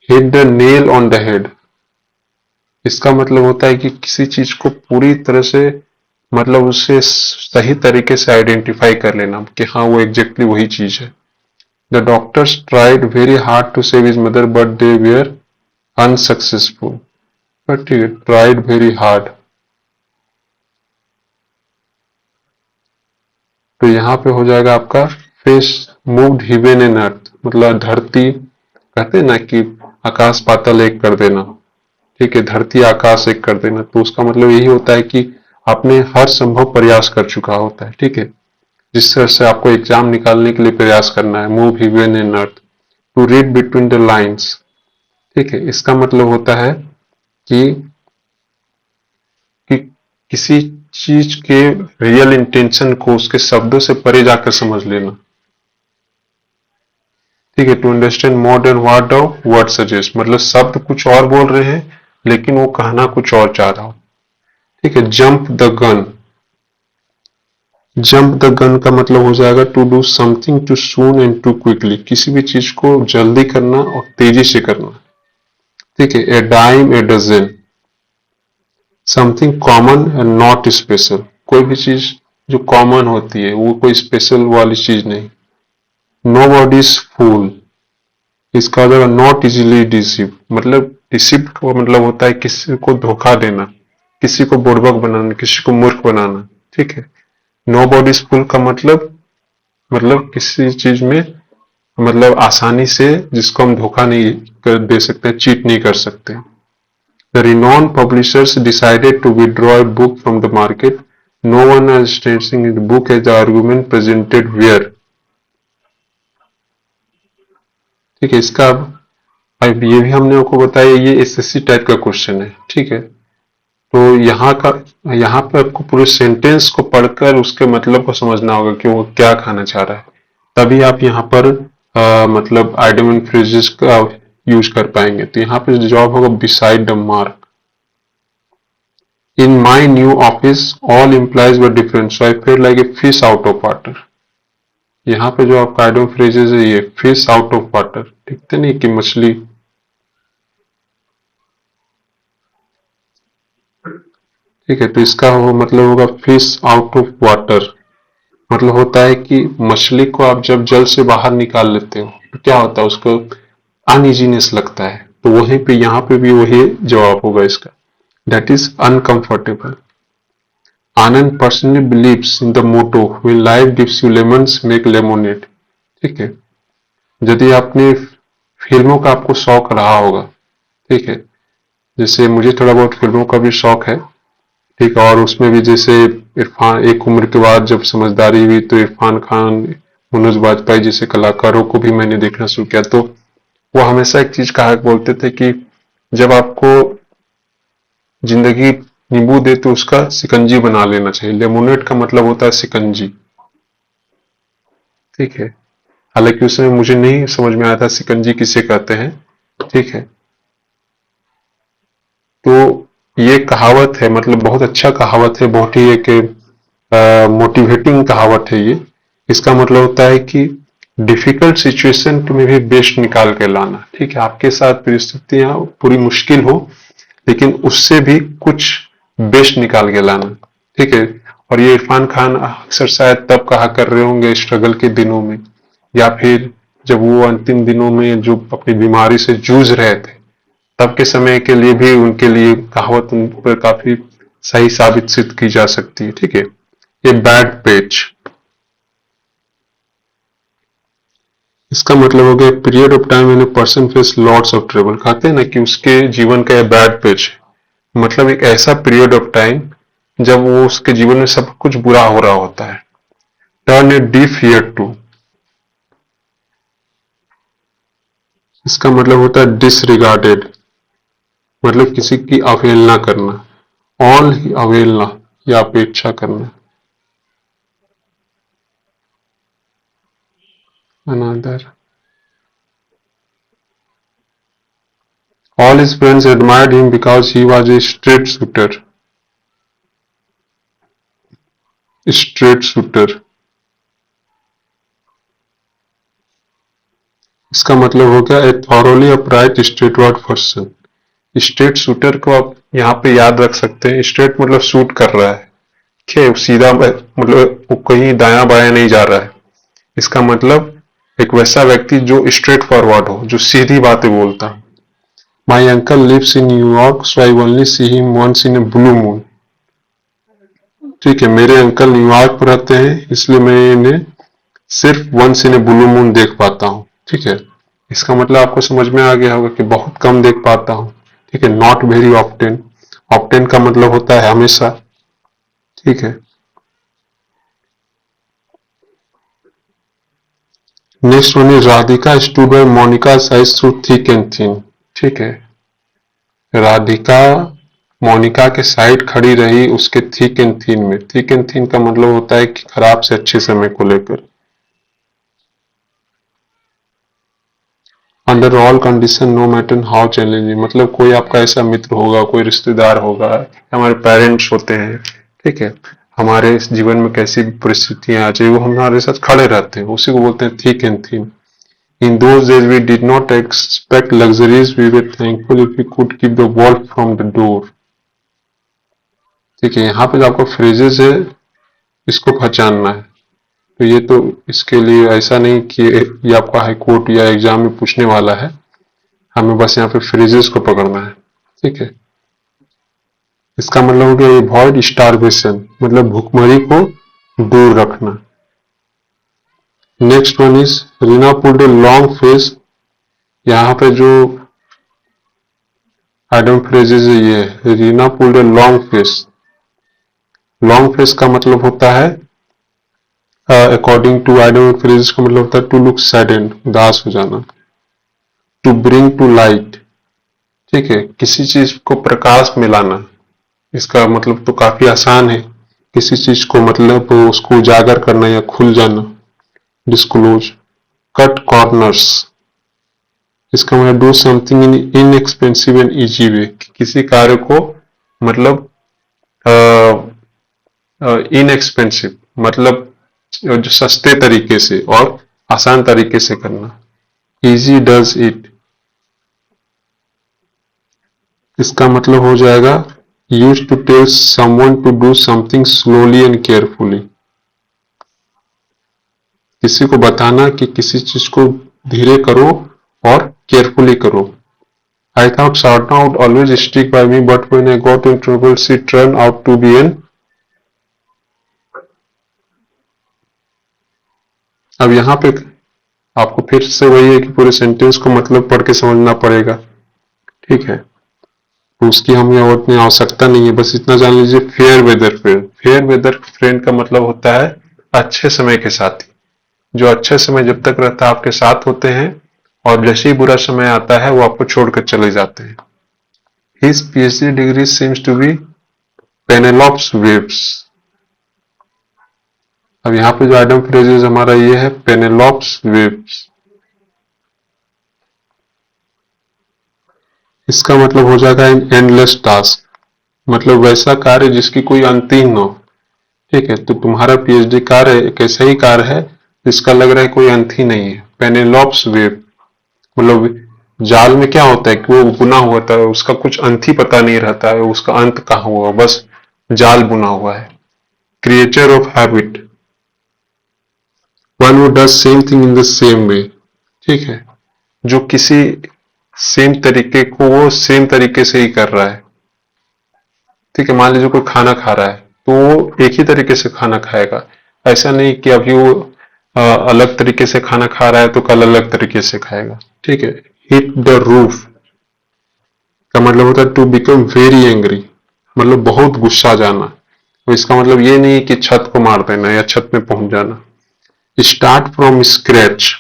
Hit the nail on the head, इसका मतलब होता है कि किसी चीज को पूरी तरह से मतलब उससे सही तरीके से आइडेंटिफाई कर लेना कि हाँ वो एग्जैक्टली वही चीज है। The doctors tried very hard to save his mother but they were unsuccessful. But ठीक है, ट्राइड वेरी हार्ड, तो यहाँ पे हो जाएगा आपका फेस मूव्ड हिवेन एंड अर्थ, मतलब धरती, कहते हैं ना कि आकाश पाताल एक कर देना, ठीक है, धरती आकाश एक कर देना, तो उसका मतलब यही होता है कि आपने हर संभव प्रयास कर चुका होता है, ठीक है, जिस तरह से आपको एग्जाम निकालने के लिए प्रयास करना है। Move heaven and earth, to read between the lines, ठीक है, इसका मतलब होता है कि कि किसी चीज के रियल इंटेंशन को उसके शब्दों से परे जाकर समझ लेना, ठीक है। To understand more than what the word suggest, मतलब शब्द कुछ और बोल रहे हैं लेकिन वो कहना कुछ और चाह रहा हो, ठीक है। Jump the gun, jump the gun का मतलब हो जाएगा to do something too soon and too quickly, किसी भी चीज को जल्दी करना और तेजी से करना, ठीक है। A dime a dozen, something common and not special, कोई भी चीज जो कॉमन होती है वो कोई स्पेशल वाली चीज नहीं। नो बॉडी इज फूल, इसका हो नॉट इजिली डिसीव, मतलब डिसीव का मतलब होता है किसी को धोखा देना, किसी को बुड़बक बनाना, किसी को मूर्ख बनाना, ठीक है। नो बॉडी इज फूल का मतलब किसी चीज में मतलब आसानी से जिसको हम धोखा नहीं कर दे सकते, चीट नहीं कर सकते। The renowned publishers decided to withdraw a book from the market. No one is stating the book as the argument presented where. ठीक है, इसका अब ये भी हमने आपको बताया, ये एसएससी टाइप का क्वेश्चन है, ठीक है। तो यहाँ पे आपको पूरे सेंटेंस को पढ़कर उसके मतलब को समझना होगा कि वो क्या कहना चाह रहा है, तभी आप यहाँ पर मतलब आइडियम एंड फ्रेजेस का यूज कर पाएंगे। तो यहाँ पे जवाब होगा beside the mark. In my new office, all employees were different, so I felt like a fish out of water. यहाँ पे जो आपका आइडियम फ्रेजेस है ये फिश आउट ऑफ वाटर, दिखते नहीं कि मछली, ठीक है। तो इसका हो मतलब होगा फिश आउट ऑफ वाटर, मतलब होता है कि मछली को आप जब जल से बाहर निकाल लेते हो तो क्या होता है, उसको अनइजीनेस लगता है, तो वहीं पे यहाँ पे भी वही जवाब होगा इसका, that is uncomfortable. Anand personally believes in the motto when life gives you lemons make lemonade, ठीक है। यदि आपने फिल्मों का आपको शौक रहा होगा, ठीक है, जैसे मुझे थोड़ा बहुत फिल्मों का भी शौक है, ठीक है, और उसमें भी जैसे इरफान, एक उम्र के बाद जब समझदारी हुई तो इरफान खान, मनोज वाजपेयी जैसे कलाकारों को भी मैंने देखना शुरू किया, तो वो हमेशा एक चीज कहा बोलते थे कि जब आपको जिंदगी नींबू दे तो उसका सिकंजी बना लेना चाहिए। लेमोनेड का मतलब होता है सिकंजी, ठीक है। हालांकि उस समय मुझे नहीं समझ में आया था सिकंजी किसे कहते हैं, ठीक है। तो ये कहावत है, मतलब बहुत अच्छा कहावत है, बहुत ही एक मोटिवेटिंग कहावत है ये। इसका मतलब होता है कि डिफिकल्ट सिचुएशन में भी बेस्ट निकाल के लाना, ठीक है। आपके साथ परिस्थितियां पूरी मुश्किल हो लेकिन उससे भी कुछ बेस्ट निकाल के लाना, ठीक है। और ये इरफान खान अक्सर शायद तब कहा कर रहे होंगे स्ट्रगल के दिनों में, या फिर जब वो अंतिम दिनों में जो अपनी बीमारी से जूझ रहे थे तब के समय के लिए भी उनके लिए कहावत उन पर काफी सही साबित सिद्ध की जा सकती है, ठीक है। ये बैड पेच, इसका मतलब हो गया period of time when a person face lots of trouble, कहते हैं ना कि उसके जीवन का यह बैड पेच है, मतलब एक ऐसा पीरियड ऑफ टाइम जब वो उसके जीवन में सब कुछ बुरा हो रहा होता है। Turn a deaf ear to, इसका मतलब होता है डिसरिगार्डेड, मतलब किसी की अवहेलना करना। ऑल ही अवहेलना, या अपेक्षा करना। Another, all his friends admired him because he was a straight shooter। Straight shooter, इसका मतलब हो गया a thoroughly upright straightforward person. Straight shooter को आप यहाँ पे याद रख सकते हैं, स्ट्रेट मतलब शूट कर रहा है, ठीक है, सीधा मतलब वो कहीं दाया बाया नहीं जा रहा है। इसका मतलब एक वैसा व्यक्ति जो स्ट्रेट फॉरवर्ड हो, जो सीधी बातें बोलता। My uncle lives in New York so I only see him once in a blue moon. ठीक है, मेरे अंकल न्यूयॉर्क में रहते हैं इसलिए मैं इन्हें सिर्फ once in a blue moon देख पाता हूँ। ठीक है, इसका मतलब आपको समझ में आ गया होगा कि बहुत कम देख पाता हूँ। ठीक है, नॉट वेरी ऑफ्टेन, ऑफ्टेन का मतलब होता है हमेशा। ठीक है, next one is Radhika stood by Monica साइज थ्रू थिक एंड थिन। ठीक है, राधिका मोनिका के साइड खड़ी रही उसके थिक एंड थिन में। थिक एंड थिन का मतलब होता है कि खराब से अच्छे समय को लेकर। Under all condition no matter how challenging, मतलब कोई आपका ऐसा मित्र होगा, कोई रिश्तेदार होगा, हमारे पेरेंट्स होते हैं, ठीक है, हमारे जीवन में कैसी भी परिस्थितियां आ जाए वो हमारे साथ खड़े रहते हैं, उसी को बोलते हैं thick and thin. In those days we did not expect luxuries, we were thankful if we could keep the wolf from the door. ठीक है, यहाँ पे जो आपका फ्रेजेस है इसको पहचानना है। तो ये तो इसके लिए ऐसा नहीं कि ये आपका हाई कोर्ट या एग्जाम में पूछने वाला है, हमें बस यहाँ पे फ्रेजेस को पकड़ना है। ठीक है, इसका मतलब हो गया अवॉइड स्टारवेशन, मतलब भूखमरी को दूर रखना। Next one is Reena pulled a long face. यहाँ पे जो आइडम फ्रेजेस है ये है, Reena pulled a long face. Long face का मतलब होता है अकॉर्डिंग टू आइडम फ्रेजेस का मतलब होता है टू लुक सैडेंड, उदास हो जाना। टू ब्रिंग टू लाइट, ठीक है, किसी चीज को प्रकाश में लाना। इसका मतलब तो काफी आसान है, किसी चीज को मतलब उसको उजागर करना या खुल जाना, डिस्क्लोज। कट कॉर्नर्स, इसका मतलब do something in inexpensive and easy way, किसी कार्य को मतलब इनएक्सपेंसिव मतलब जो सस्ते तरीके से और आसान तरीके से करना। इजी डज इट, इसका मतलब हो जाएगा use to tell someone to do something slowly and carefully, किसी को बताना कि किसी चीज को धीरे करो और केयरफुली करो। I thought Sarna would always stick by me, but when I got in trouble, she turned out to be an। अब यहाँ पे आपको फिर से वही है कि पूरे सेंटेंस को मतलब पढ़ के समझना पड़ेगा। ठीक है, तो उसकी हमें उतनी आवश्यकता नहीं है, बस इतना जान लीजिए fair weather friend. Fair weather friend का मतलब होता है अच्छे समय के साथी, जो अच्छे समय जब तक रहता है आपके साथ होते हैं और जैसे ही बुरा समय आता है वो आपको छोड़कर चले जाते हैं। His PhD degree seems to be Penelope's waves। अब यहाँ पे जो आइटम फ्रेजेस हमारा ये है Penelope's waves। इसका मतलब हो जाएगा एंडलेस टास्क, मतलब वैसा कार्य जिसकी कोई अंत ही न हो। ठीक है, तो तुम्हारा पीएचडी कार्य एक ऐसा ही कार्य है जिसका लग रहा है कोई अंत ही नहीं है। पेनेलॉप्स वेब मतलब जाल में क्या होता है कि वो बुना हुआ था, उसका कुछ अंत ही पता नहीं रहता है, उसका अंत कहाँ हुआ, बस जाल बुना हुआ है। Creature of habit, one who does same thing in the same way. ठीक है, जो किसी सेम तरीके को वो सेम तरीके से ही कर रहा है। ठीक है, मान लीजिए कोई खाना खा रहा है तो वो एक ही तरीके से खाना खाएगा, ऐसा नहीं कि अभी वो अलग तरीके से खाना खा रहा है तो कल अलग तरीके से खाएगा। ठीक है, हिट द रूफ का मतलब होता है टू बिकम वेरी एंग्री, मतलब बहुत गुस्सा जाना। तो इसका मतलब ये नहीं कि छत को मार देना या छत में पहुंच जाना। स्टार्ट फ्रॉम स्क्रैच,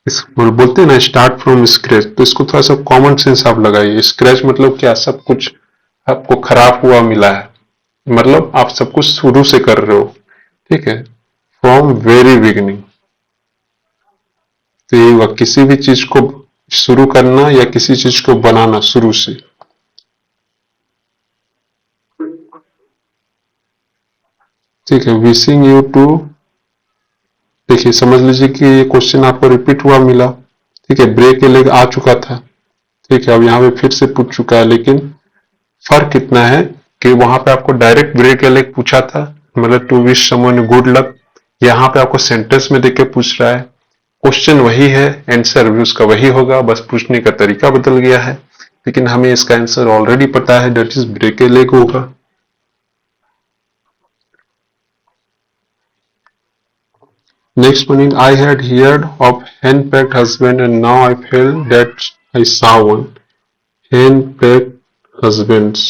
इस बोलते हैं ना स्टार्ट फ्रॉम स्क्रैच, तो इसको थोड़ा सा कॉमन सेंस आप लगाइए। स्क्रैच मतलब क्या, सब कुछ आपको खराब हुआ मिला है, मतलब आप सब कुछ शुरू से कर रहे हो, ठीक है, फ्रॉम वेरी बिगिनिंग। तो ये हुआ किसी भी चीज को शुरू करना या किसी चीज को बनाना शुरू से। ठीक है, विशिंग यू टू, देखिए समझ लीजिए कि ये क्वेश्चन आपको रिपीट हुआ मिला, ठीक है, ब्रेक ए लेग आ चुका था, ठीक है, अब यहाँ पे फिर से पूछ चुका है, लेकिन फर्क इतना है कि वहां पे आपको डायरेक्ट ब्रेक ए लेग पूछा था, मतलब to wish someone good luck, यहाँ पे आपको सेंटेंस में देख के पूछ रहा है। क्वेश्चन वही है, आंसर भी उसका वही होगा, बस पूछने का तरीका बदल गया है, लेकिन हमें इसका आंसर ऑलरेडी पता है, that is break a leg होगा। Next one is I had heard of hen-pecked husband and now I felt that I saw one. Hen-pecked husbands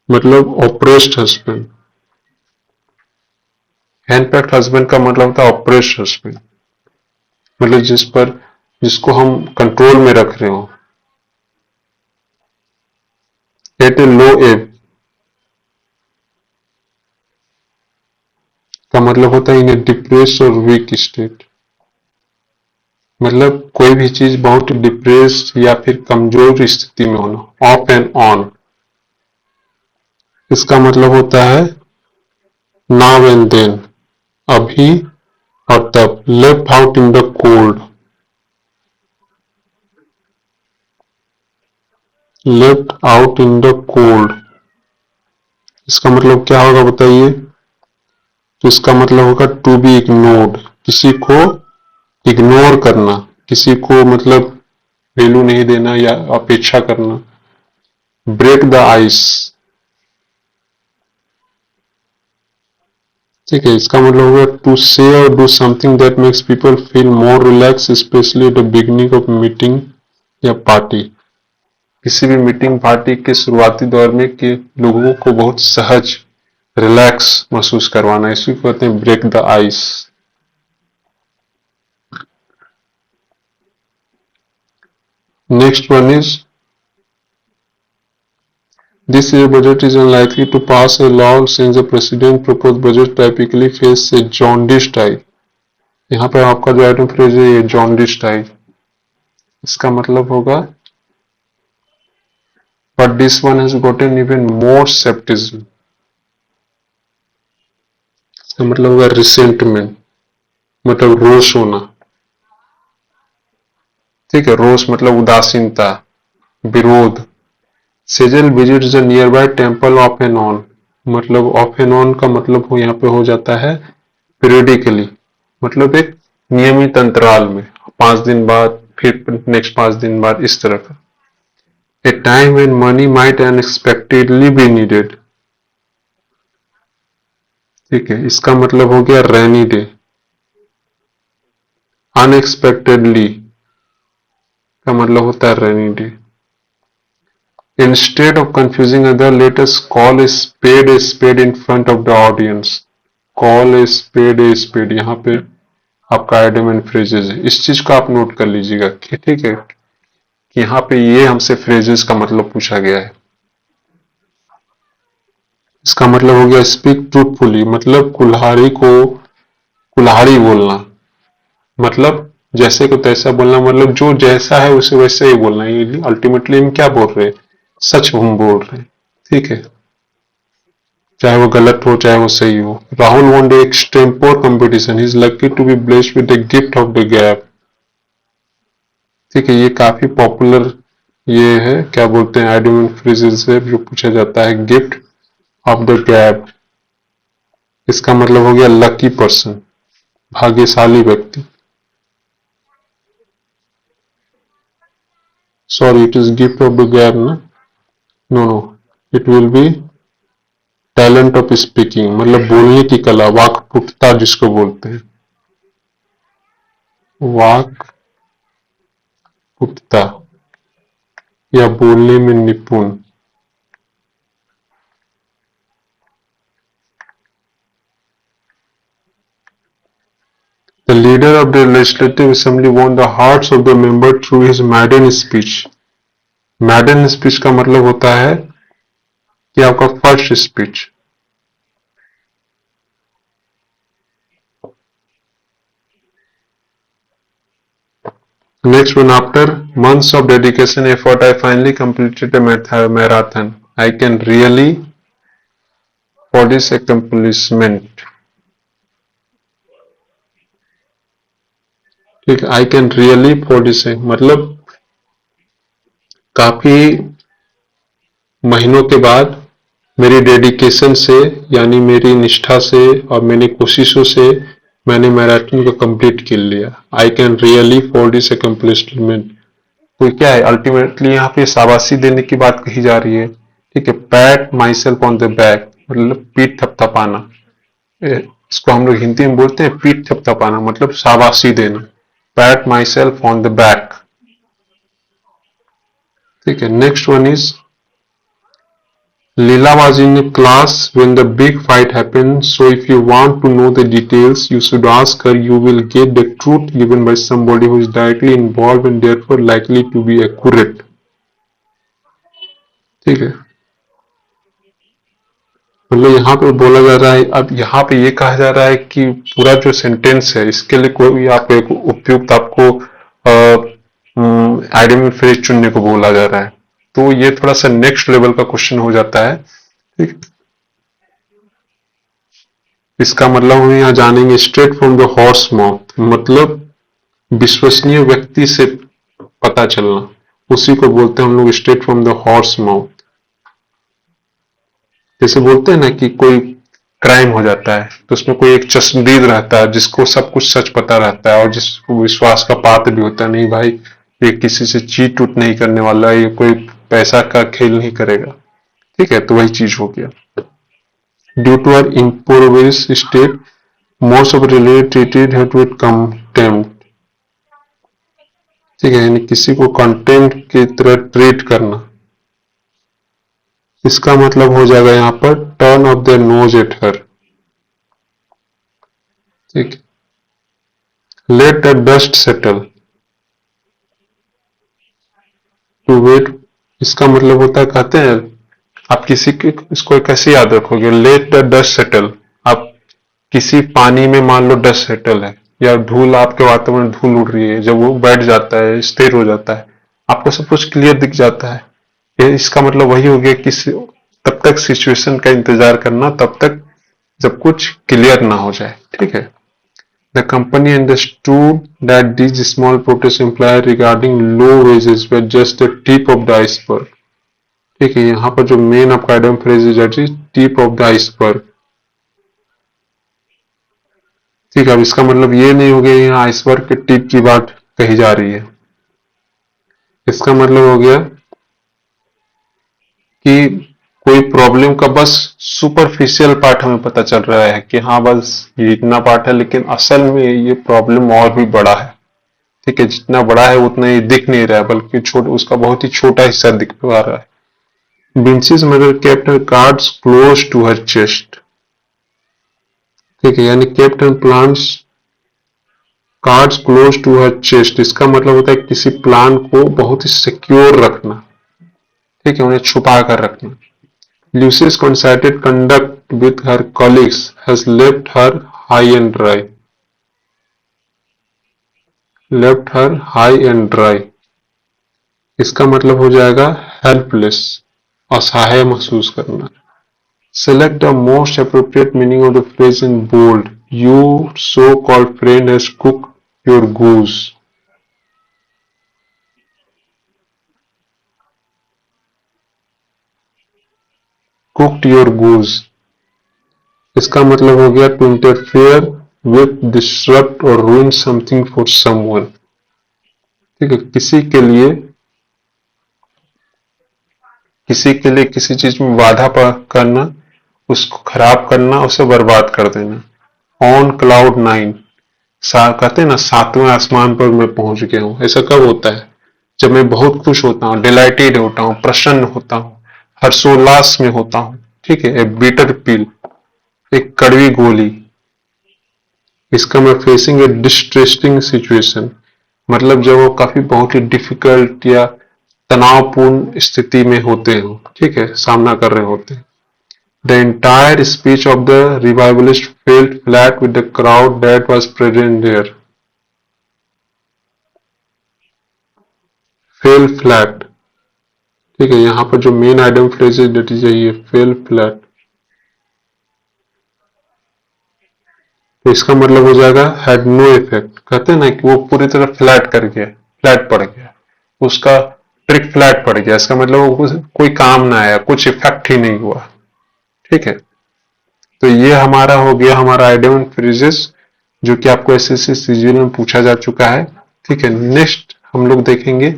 मतलब oppressed husband। Hen-pecked husband का मतलब होता है oppressed husband, मतलब जिसको हम कंट्रोल में रख रहे हो। At a low ebb का मतलब होता है इन ए डिप्रेस और वीक स्टेट, मतलब कोई भी चीज बहुत डिप्रेस या फिर कमजोर स्थिति में होना, ऑफ एंड ऑन। इसका मतलब होता है नाउ एंड देन, अभी और तब, left out in the cold, left out in the cold, इसका मतलब क्या होगा बताइए? तो इसका मतलब होगा टू बी इग्नोर्ड, किसी को इग्नोर करना, किसी को मतलब वैल्यू नहीं देना या अपेक्षा करना। ब्रेक द आइस, ठीक है, इसका मतलब होगा टू से और do something that makes people feel more relax, specially at the beginning of meeting या पार्टी। किसी भी मीटिंग पार्टी के शुरुआती दौर में के लोगों को बहुत सहज, रिलैक्स महसूस करवाना, इसी को कहते हैं break the ice. Next one is this year budget is unlikely to pass a law since the president proposed budget typically face a jaundice type। यहाँ पर आपका जो आइटम फ्रेज है ये jaundice type, इसका मतलब होगा but this one has gotten even more skepticism, इसका मतलब होगा रिसेंटमेंट, मतलब रोष होना, ठीक है, रोष मतलब उदासीनता, विरोध। Sejal visit the nearby temple off and on, मतलब ऑफ एन ऑन का मतलब हो यहाँ पे हो जाता है पीरियडिकली, मतलब एक नियमित अंतराल में, 5 दिन बाद, फिर नेक्स्ट 5 दिन बाद, इस तरह का। ए time when money might unexpectedly be needed, ठीक है, इसका मतलब हो गया रेनी डे। अनएक्सपेक्टेडली का मतलब होता है rainy day. Instead of confusing other, let us call a spade in front of the audience. Call a spade, यहाँ पे आपका आइडियम एंड फ्रेजेस है, इस चीज को आप नोट कर लीजिएगा, ठीक है, कि यहाँ पे ये हमसे फ्रेजेस का मतलब पूछा गया है। इसका मतलब हो गया स्पीक ट्रूथफुली, मतलब कुल्हाड़ी बोलना, मतलब जैसे को तैसा बोलना, मतलब जो जैसा है उसे वैसे ही बोलना। ये अल्टीमेटली हम क्या बोल रहे हैं? सच हम बोल रहे हैं, ठीक है, चाहे वो गलत हो चाहे वो सही हो। Rahul won a extempore competition, he is lucky to be blessed with the gift of the gab, ठीक है, ये काफी पॉपुलर ये है, क्या बोलते हैं, आइडियम फ्रेजेस से जो पूछा जाता है, गिफ्ट ऑफ द गैप, इसका मतलब हो गया लकी पर्सन, भाग्यशाली व्यक्ति। Sorry, it is gift of the gab ना, no, it will be talent of speaking, मतलब बोलने की कला, वाक्पटुता जिसको बोलते हैं, वाक्पटुता या बोलने में निपुण। The leader of the Legislative Assembly won the hearts of the members through his maiden speech. मैडन speech का मतलब होता है कि आपका first speech. Next one, after months of dedication effort, I finally completed a marathon. I can really for this accomplishment. ठीक, I can really for this मतलब काफी महीनों के बाद मेरी डेडिकेशन से यानी मेरी निष्ठा से और मेरी कोशिशों से मैंने मैराथन को कंप्लीट कर लिया। I can really for this accomplishment. तो क्या है, अल्टीमेटली यहाँ पे शाबाशी देने की बात कही जा रही है। ठीक है, PAT my self on the back मतलब पीठ थपथपाना। इसको हम लोग हिंदी में बोलते हैं पीठ थपथपाना, मतलब शाबाशी देना। PAT my self on the back. ठीक है, next one is Leela was in a class when the big fight happened, so if you want to know the details, you should ask her. You will get the truth given by somebody who is directly involved and therefore likely to be accurate. ठीक है, मतलब यहाँ पे बोला जा रहा है, अब यहाँ पे ये कहा जा रहा है कि पूरा जो सेंटेंस है इसके लिए कोई भी आप एक उपयुक्त आपको आइडियल फ्रेज चुनने को बोला जा रहा है। तो ये थोड़ा सा नेक्स्ट लेवल का क्वेश्चन हो जाता है। ठीक, इसका मतलब हम यहाँ जानेंगे straight from the horse mouth, मतलब विश्वसनीय व्यक्ति से पता चलना, उसी को बोलते हैं हम लोग straight from the horse mouth. जैसे बोलते हैं ना कि कोई क्राइम हो जाता है तो उसमें कोई एक चश्मदीद रहता है जिसको सब कुछ सच पता रहता है और जिसको विश्वास का पात्र भी होता है, नहीं भाई ये किसी से चीट उट नहीं करने वाला, ये कोई पैसा का खेल नहीं करेगा। ठीक है, तो वही चीज हो गया। Due to our impoverished state most of related treated her with contempt। ठीक है, यानी किसी को कंटेंट की तरह ट्रीट करना। इसका मतलब हो जाएगा यहाँ पर turn off their nose at her. ठीक, let the dust settle to wait. इसका मतलब होता है, कहते हैं आप किसी के इसको कैसे याद रखोगे, लेट द डस्ट सेटल। आप किसी पानी में मान लो डस्ट सेटल है या धूल, आपके वातावरण धूल उड़ रही है, जब वो बैठ जाता है स्थिर हो जाता है आपको सब कुछ क्लियर दिख जाता है। ये इसका मतलब वही हो गया कि तब तक सिचुएशन का इंतजार करना, तब तक जब कुछ क्लियर ना हो जाए। ठीक है, the company understood that this small protest employ regarding low wages were just the tip of the iceberg. ठीक है, यहाँ पर जो मेन आपका आइडम फ्रेज है टिप ऑफ द आइसबर्ग। ठीक है, अब इसका मतलब ये नहीं हो गया यहाँ आइसबर्ग के टिप की बात कही जा रही है। इसका मतलब हो गया कि कोई प्रॉब्लम का बस सुपरफिशियल पार्ट हमें पता चल रहा है कि हाँ बस ये इतना पार्ट है, लेकिन असल में ये प्रॉब्लम और भी बड़ा है। ठीक है, जितना बड़ा है उतना ही दिख नहीं रहा है, बल्कि उसका बहुत ही छोटा हिस्सा दिख पा रहा है। Vinci's mother kept her cards close to her chest. ठीक है, यानी kept and plants cards close to her chest. इसका मतलब होता है किसी प्लान को बहुत ही सिक्योर रखना। ठीक है, उन्हें छुपा कर रखना। Lucy's concerted conduct with her colleagues has left her high and dry. Left her high and dry. इसका मतलब हो जाएगा helpless, असहाय महसूस करना। Select the most appropriate meaning of the phrase in bold. You so-called friend has cooked your goose. Cooked your goose. इसका मतलब हो गया to interfere with, disrupt or ruin something for someone। ठीक है, किसी के लिए किसी चीज में बाधा करना, उसको खराब करना, उसे बर्बाद कर देना। ऑन क्लाउड 9, कहते हैं ना 7वें आसमान पर मैं पहुंच गया हूं। ऐसा कब होता है, जब मैं बहुत खुश होता हूँ, डिलाइटेड होता हूँ, प्रसन्न होता हूँ, हर्षोल्लास में होता हूँ। ठीक है, ए बिटर पिल, एक कड़वी गोली। इसका मैं फेसिंग ए डिस्ट्रेसिंग सिचुएशन, मतलब जब वो काफी बहुत ही डिफिकल्ट या तनावपूर्ण स्थिति में होते हो, ठीक है, सामना कर रहे होते हैं। The entire speech of the revivalist fell flat with the crowd that was present there. Fell flat, ठीक है, यहाँ पर जो मेन आइटम फ्रेज है दैट इज यही है, fell flat। तो इसका मतलब हो जाएगा had no effect। कहते हैं ना कि वो पूरी तरह फ्लैट कर गया, फ्लैट पड़ गया, उसका ट्रिक फ्लैट पड़ गया, इसका मतलब वो कोई काम ना आया, कुछ इफेक्ट ही नहीं हुआ, ठीक है। तो ये हमारा हो गया हमारा आइडियम एंड फ्रेजेस, जो कि आपको एसएससी सीजीएल में पूछा जा चुका है, ठीक है। नेक्स्ट हम लोग देखेंगे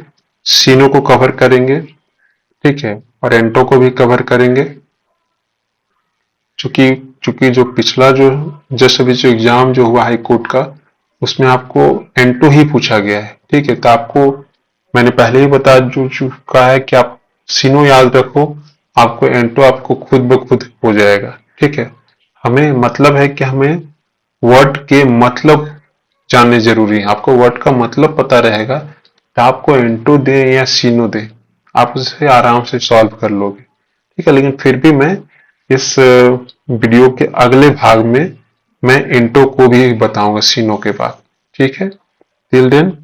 सीनो को कवर करेंगे, ठीक है, और एंटो को भी कवर करेंगे। चूंकि जो पिछला जो जस्ट अभी जो एग्जाम जो हुआ हाई कोर्ट का, उसमें आपको एंटो ही पूछा गया है, ठीक है। तो आपको मैंने पहले ही बता चुका है कि आप सीनो याद रखो, आपको एंटो आपको खुद ब खुद हो जाएगा, ठीक है। हमें मतलब है कि हमें वर्ड के मतलब जानने जरूरी है, आपको वर्ड का मतलब पता रहेगा तो आपको एंटो दे या सीनो दे, आप उसे आराम से सॉल्व कर लोगे, ठीक है। लेकिन फिर भी मैं इस वीडियो के अगले भाग में मैं एंटो को भी बताऊंगा सीनो के बाद, ठीक है। Till then,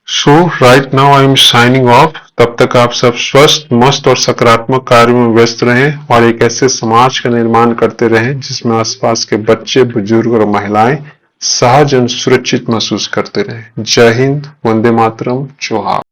so right now I am signing off. तब तक आप सब स्वस्थ, मस्त और सकारात्मक कार्यों में व्यस्त रहें और एक ऐसे समाज का निर्माण करते रहें जिसमें आसपास के बच्चे, बुजुर्ग और महिलाएं सहज और सुरक्षित महसूस करते रहें। जय हिंद, वंदे मातरम, जोहार।